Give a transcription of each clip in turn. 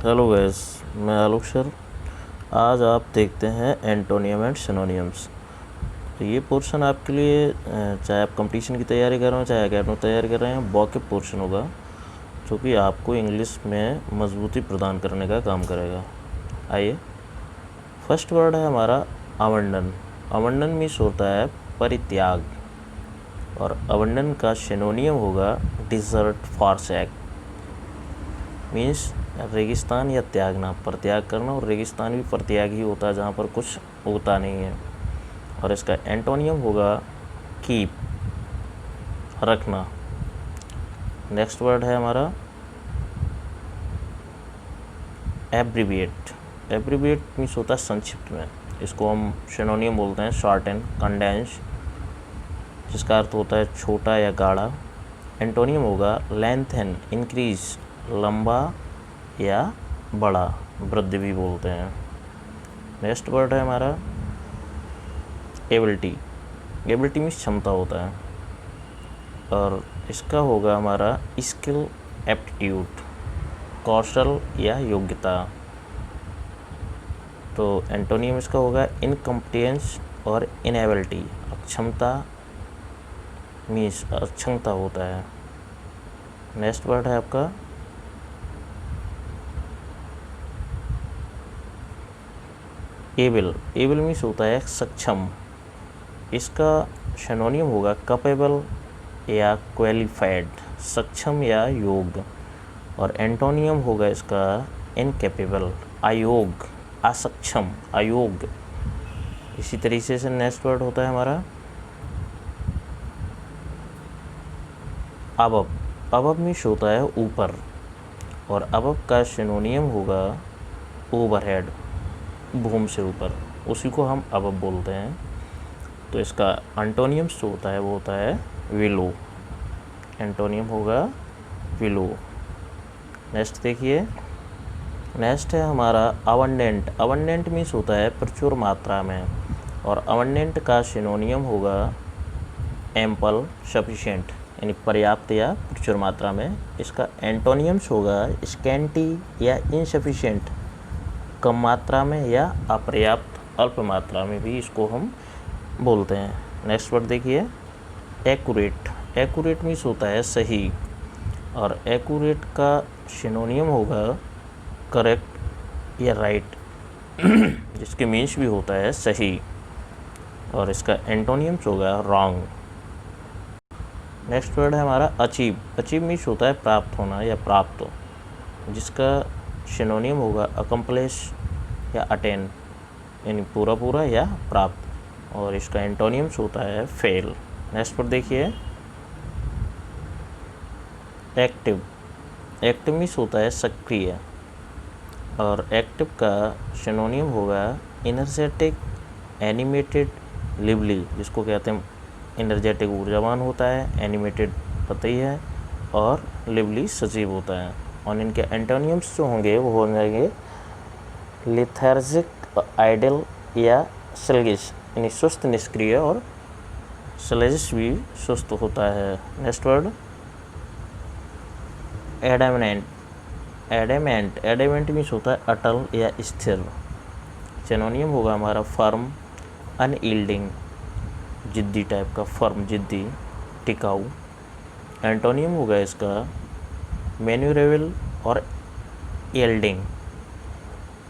Hello guys, मैं आलोक sir. आज आप देखते हैं एंटोनियम एंड सिनोनियम्स। तो ये पोर्शन आपके लिए चाहे आप कंपटीशन की तैयारी कर रहे हो, चाहे अकेडमिक तैयारी कर रहे हैं, वॉकेब पोर्शन होगा जो कि आपको इंग्लिश में मजबूती प्रदान करने का काम करेगा। आइए, फर्स्ट वर्ड है हमारा अवंडन। अवंडन मीन्स होता है परित्याग, और अवंडन का सिनोनियम होगा डिजर्ट फॉरसैक। मीन्स रेगिस्तान या त्यागना, परित्याग करना। और रेगिस्तान भी परित्याग ही होता है जहाँ पर कुछ उगता नहीं है। और इसका एंटोनियम होगा कीप, रखना। नेक्स्ट वर्ड है हमारा एब्रीविएट। एब्रीविएट मीन्स होता है संक्षिप्त में। इसको हम सिनोनियम बोलते हैं शॉर्ट एंड कंडेंस, जिसका अर्थ होता है छोटा या गाढ़ा। एंटोनियम होगा लेंथन, इंक्रीज, लंबा या बड़ा, वृद्धि भी बोलते हैं। नेक्स्ट वर्ड है हमारा एबिलिटी। एबिलिटी मीन्स क्षमता होता है, और इसका होगा हमारा स्किल, एप्टीट्यूड, कौशल या योग्यता। तो एंटोनियम इसका होगा इनकम्पिटेंस और इनएबिलिटी। अक्षमता मीन्स अक्षमता होता है। नेक्स्ट वर्ड है आपका एबल। एबल मीन्स होता है सक्षम। इसका सिनोनियम होगा कैपेबल या क्वालिफाइड, सक्षम या योग्य। और एंटोनियम होगा इसका इनकैपेबल, अयोग्य, असक्षम, अयोग्य। इसी तरीके से नेक्स्ट वर्ड होता है हमारा अबव। अबव मीन्स होता है ऊपर, और अबव का सिनोनियम होगा ओवरहेड, भूमि से ऊपर। उसी को हम अबव बोलते हैं। तो इसका एंटोनियम जो होता है वो होता है विलो। एंटोनियम होगा विलो। नेक्स्ट देखिए, नेक्स्ट है हमारा अबंडेंट। अबंडेंट मीन्स होता है प्रचुर मात्रा में, और अबंडेंट का सिनोनियम होगा एम्पल, सफिशिएंट, यानी पर्याप्त या प्रचुर मात्रा में। इसका एंटोनियम्स होगा स्कैंटी या इनसफिशिएंट, कम मात्रा में या अपर्याप्त, अल्प मात्रा में भी इसको हम बोलते हैं। नेक्स्ट वर्ड देखिए एक्यूरेट। एक्यूरेट मीन्स होता है सही, और एक्यूरेट का सिनोनियम होगा करेक्ट या राइट, जिसके मीन्स भी होता है सही। और इसका एंटोनियम्स होगा रॉन्ग। नेक्स्ट वर्ड है हमारा अचीव। अचीव मीन्स होता है प्राप्त होना या प्राप्त, जिसका सिनोनियम होगा अकम्प्लिश या अटेन, यानी पूरा पूरा या प्राप्त। और इसका एंटोनियम्स होता है फेल। नेक्स्ट पर देखिए एक्टिव। एक्टिव मीन्स होता है सक्रिय, और एक्टिव का सिनोनियम होगा एनर्जेटिक, एनिमेटेड, लिवली, जिसको कहते हैं एनर्जेटिक ऊर्जावान होता है, एनिमेटेड पता ही है, और लिवली सजीव होता है। और इनके एंटोनियम्स जो होंगे वो हो जाएंगे लिथार्जिक, आइडल या स्लगिश, यानी सुस्त, निष्क्रिय, और स्लगिश भी सुस्त होता है। Next word adamant. Adamant, adamant means होता है अटल या स्थिर। सिनोनियम होगा हमारा फर्म, अनयील्डिंग, जिद्दी टाइप का, फर्म, जिद्दी, टिकाऊ। एंटोनियम होगा इसका मैन्यूरेबल और यील्डिंग,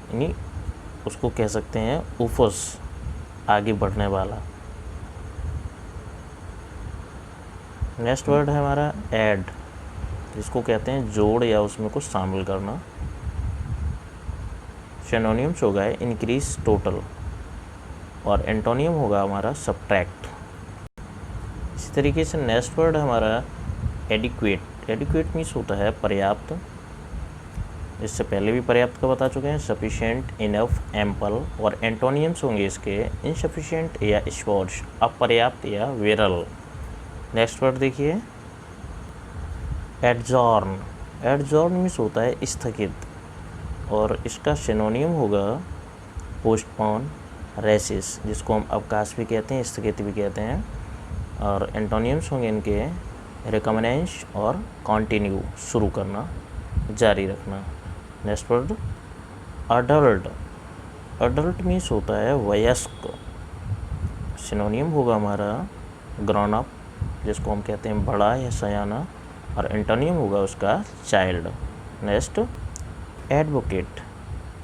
यानी उसको कह सकते हैं उफस, आगे बढ़ने वाला। नेक्स्ट वर्ड है हमारा ऐड, जिसको कहते हैं जोड़ या उसमें कुछ शामिल करना। सिनोनियम्स होगा इंक्रीज, टोटल, और एंटोनियम होगा हमारा सब्ट्रैक्ट। इसी तरीके से नेक्स्ट वर्ड है हमारा एडिक्वेट। एडिक्वेट मीन्स होता है पर्याप्त, इससे पहले भी पर्याप्त का बता चुके हैं, सफिशिएंट, इनफ, एम्पल। और एंटोनियम्स होंगे इसके इनसफिशिएंट या स्पोर्ट्स, अपर्याप्त या विरल। नेक्स्ट वर्ड देखिए एडजॉर्न। एडजॉर्न मीन्स होता है स्थगित, और इसका सिनोनियम होगा पोस्टपोन, रेसिस, जिसको हम अवकाश भी कहते हैं, स्थगित भी कहते हैं। और एंटोनियम्स होंगे इनके रिकमेंडेंस और कंटिन्यू, शुरू करना, जारी रखना। Next word adult. Adult means होता है वयस्क। सिनोनियम होगा हमारा ग्रोन अप, जिसको हम कहते हैं बड़ा या सयाना, और एंटोनियम होगा उसका चाइल्ड। नेक्स्ट एडवोकेट,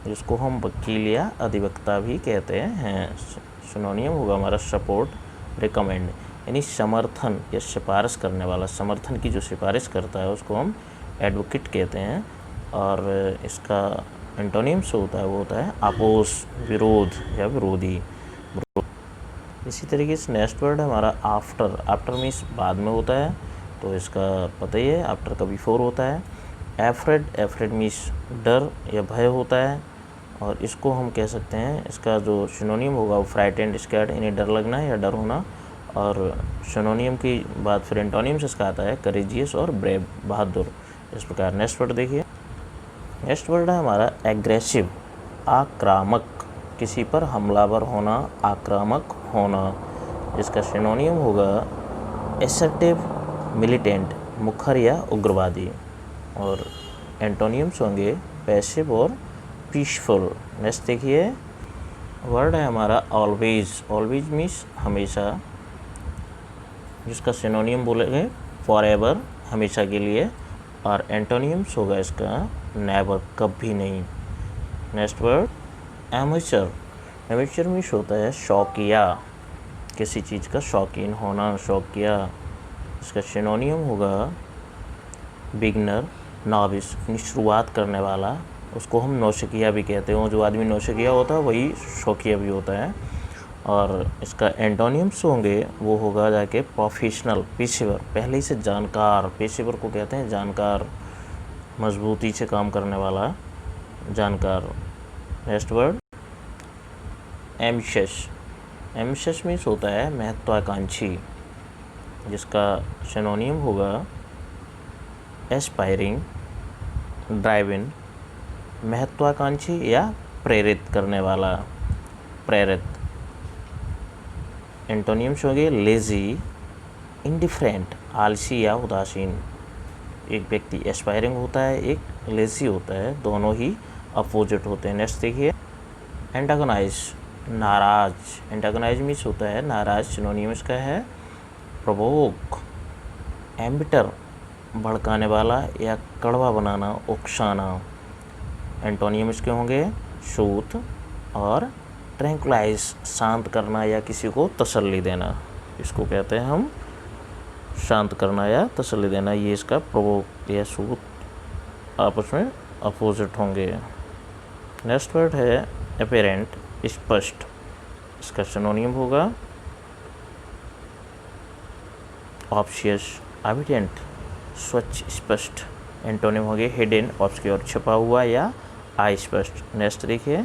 जिसको हम वकील या अधिवक्ता भी कहते हैं। सिनोनियम होगा हमारा सपोर्ट, रिकमेंड, यानी समर्थन या सिफारिश करने वाला। समर्थन की जो सिफारिश करता है उसको हम एडवोकेट कहते हैं। और इसका एंटोनियम्स होता है वो होता है अपोज, विरोध या विरोधी। इसी तरीके से नेक्स्ट वर्ड है हमारा आफ्टर। आफ्टर मीन्स बाद में होता है, तो इसका पता ही है, आफ्टर का बिफोर होता है। एफ्रेड, एफ्रेड मीन्स डर या भय होता है, और इसको हम कह सकते हैं, इसका जो सिनोनियम होगा वो फ्राइटेंड, स्कैर्ड, इन्हें डर लगना या डर होना। और सिनोनियम की बात फिर एंटोनियम से इसका आता है करेजियस और ब्रेव, बहादुर। इस प्रकार नेक्स्ट वर्ड देखिए। नेक्स्ट वर्ड है हमारा एग्रेसिव, आक्रामक, किसी पर हमलावर होना, आक्रामक होना। जिसका सिनोनियम होगा एसर्टिव, मिलिटेंट, मुखर या उग्रवादी। और एंटोनियम्स होंगे पैसिव और पीसफुल। नेक्स्ट देखिए, वर्ड है हमारा ऑलवेज। ऑलवेज मीन्स हमेशा, जिसका सिनोनियम बोलेंगे फॉरएवर, हमेशा के लिए। और एंटोनियम्स होगा इसका नेवर, कभी नहीं। Next word amateur. Amateur means होता है शौकिया, किसी चीज़ का शौकीन होना, शौकिया। इसका सिनोनियम होगा बिगनर, नॉविस, शुरुआत करने वाला। उसको हम नौशकिया भी कहते हैं। जो आदमी नौशकिया होता है वही शौकिया भी होता है। और इसका एंटोनियम्स होंगे वो होगा जाके प्रोफेशनल, पेशेवर, पहले ही से जानकार। पेशेवर को कहते हैं जानकार, मजबूती से काम करने वाला, जानकार। Next word ambitious. Ambitious means होता है महत्वाकांक्षी, जिसका सिनोनियम होगा एस्पायरिंग, ड्राइविंग, महत्वाकांक्षी या प्रेरित करने वाला, प्रेरित। एंटोनियम्स होंगे लेजी, इंडिफरेंट, आलसी या उदासीन। एक व्यक्ति एस्पायरिंग होता है, एक लेजी होता है, दोनों ही अपोजिट होते हैं। नेक्स्ट देखिए एंटागोनाइज, नाराज। एंटागोनाइज मीन्स होता है नाराज। सिनोनियम इसका है प्रोवोक, एम्बिटर, भड़काने वाला या कड़वा बनाना, उकसाना। एंटोनियम इसके होंगे सूत और ट्रैंक्विलाइज, शांत करना या किसी को तसल्ली देना। इसको कहते हैं हम शांत करना या तसल्ली देना। ये इसका प्रोवोक या सूत आपस में अपोजिट होंगे। नेक्स्ट वर्ड है अपेरेंट, स्पष्ट। इसका सिनोनियम होगा ऑब्वियस, एविडेंट, स्वच्छ, स्पष्ट। एंटोनिम हो गए हिडन, ऑब्सक्योर, छुपा हुआ या अस्पष्ट। नेक्स्ट देखिए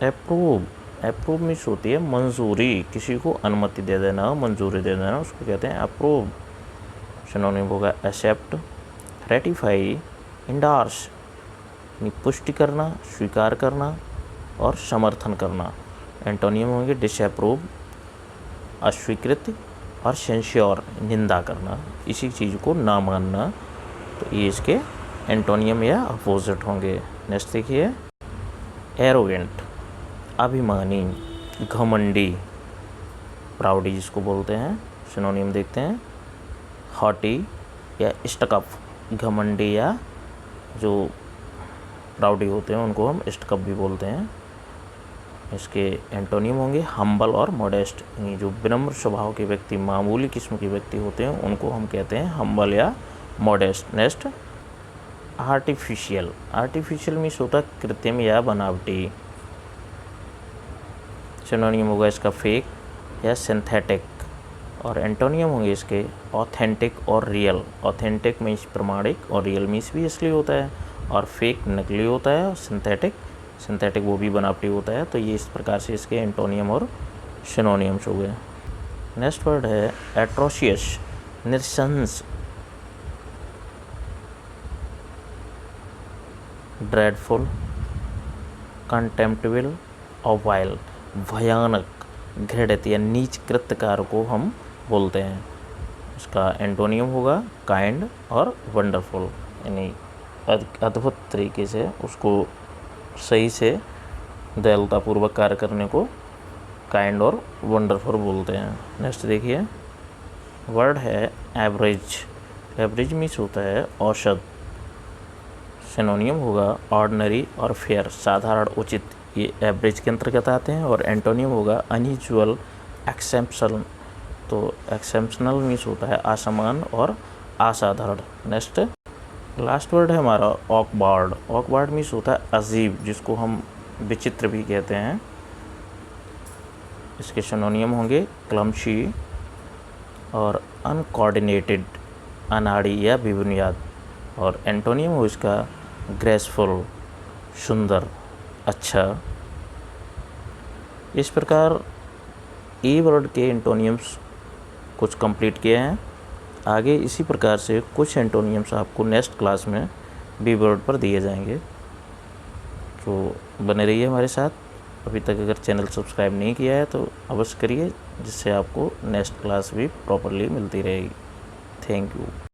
अप्रूव। अप्रूव मीन्स होती है मंजूरी, किसी को अनुमति दे देना, मंजूरी दे देना, उसको कहते हैं अप्रूव। सिनोनिम होगा एक्सेप्ट, रेटिफाई, इंडोर्स, पुष्टि करना, स्वीकार करना और समर्थन करना। एंटोनियम होंगे डिसअप्रूव, अस्वीकृत, और सेंश्योर, निंदा करना, इसी चीज़ को ना मानना। तो ये इसके एंटोनियम या अपोजिट होंगे। नेक्स्ट देखिए एरोगेंट, अभिमानी, घमंडी, प्राउडी जिसको बोलते हैं। सिनोनियम देखते हैं हॉटी या स्टकअप। घमंडी या जो प्राउडी होते हैं उनको हम स्टकअप भी बोलते हैं। इसके एंटोनियम होंगे हम्बल और मॉडेस्ट, यानी जो विनम्र स्वभाव के व्यक्ति, मामूली किस्म के व्यक्ति होते हैं उनको हम कहते हैं हम्बल या modest. Next artificial. Artificial means होता है कृत्रिम या बनावटी। सिनोनियम होगा इसका फेक या सिंथेटिक। और एंटोनियम होंगे इसके ऑथेंटिक और रियल। ऑथेंटिक मीन्स प्रमाणिक और रियल मीन्स भी असली होता है, और फेक नकली होता है, और सिंथेटिक वो भी बनावटी होता है। तो ये इस प्रकार से इसके एंटोनियम और सिनोनियम्स हो गए। नेक्स्ट वर्ड है एट्रोशियस, नृशंस, ड्रेडफुल, कंटेम्प्टिबल और वाइल, भयानक, घृणित या नीच कृत्यकार को हम बोलते हैं। इसका एंटोनियम होगा काइंड और वंडरफुल, यानी अद्भुत तरीके से उसको सही से दयालुतापूर्वक कार्य करने को काइंड और वंडरफुल बोलते हैं। नेक्स्ट देखिए, वर्ड है एवरेज। एवरेज मीन्स होता है औसत। सिनोनियम होगा ऑर्डिनरी और फेयर, साधारण, उचित, ये एवरेज के अंतर्गत आते हैं। और एंटोनियम होगा अनयूजुअल, एक्सेप्शनल। तो एक्सेप्शनल मीन्स होता है असमान और असाधारण। नेक्स्ट लास्ट वर्ड है हमारा ऑकवर्ड। ऑकवर्ड मीन्स होता है अजीब, जिसको हम विचित्र भी कहते हैं। इसके सिनोनियम होंगे क्लमशी और अनकोऑर्डिनेटेड, अनाड़ी या बेबुनियाद। और एंटोनियम हो इसका ग्रेसफुल, सुंदर, अच्छा। इस प्रकार ए वर्ड के एंटोनियम्स कुछ कंप्लीट किए हैं। आगे इसी प्रकार से कुछ एंटोनियम्स आपको नेक्स्ट क्लास में बी वर्ड पर दिए जाएंगे। तो बने रहिए हमारे साथ। अभी तक अगर चैनल सब्सक्राइब नहीं किया है तो अवश्य करिए, जिससे आपको नेक्स्ट क्लास भी प्रॉपरली मिलती रहेगी। Thank you.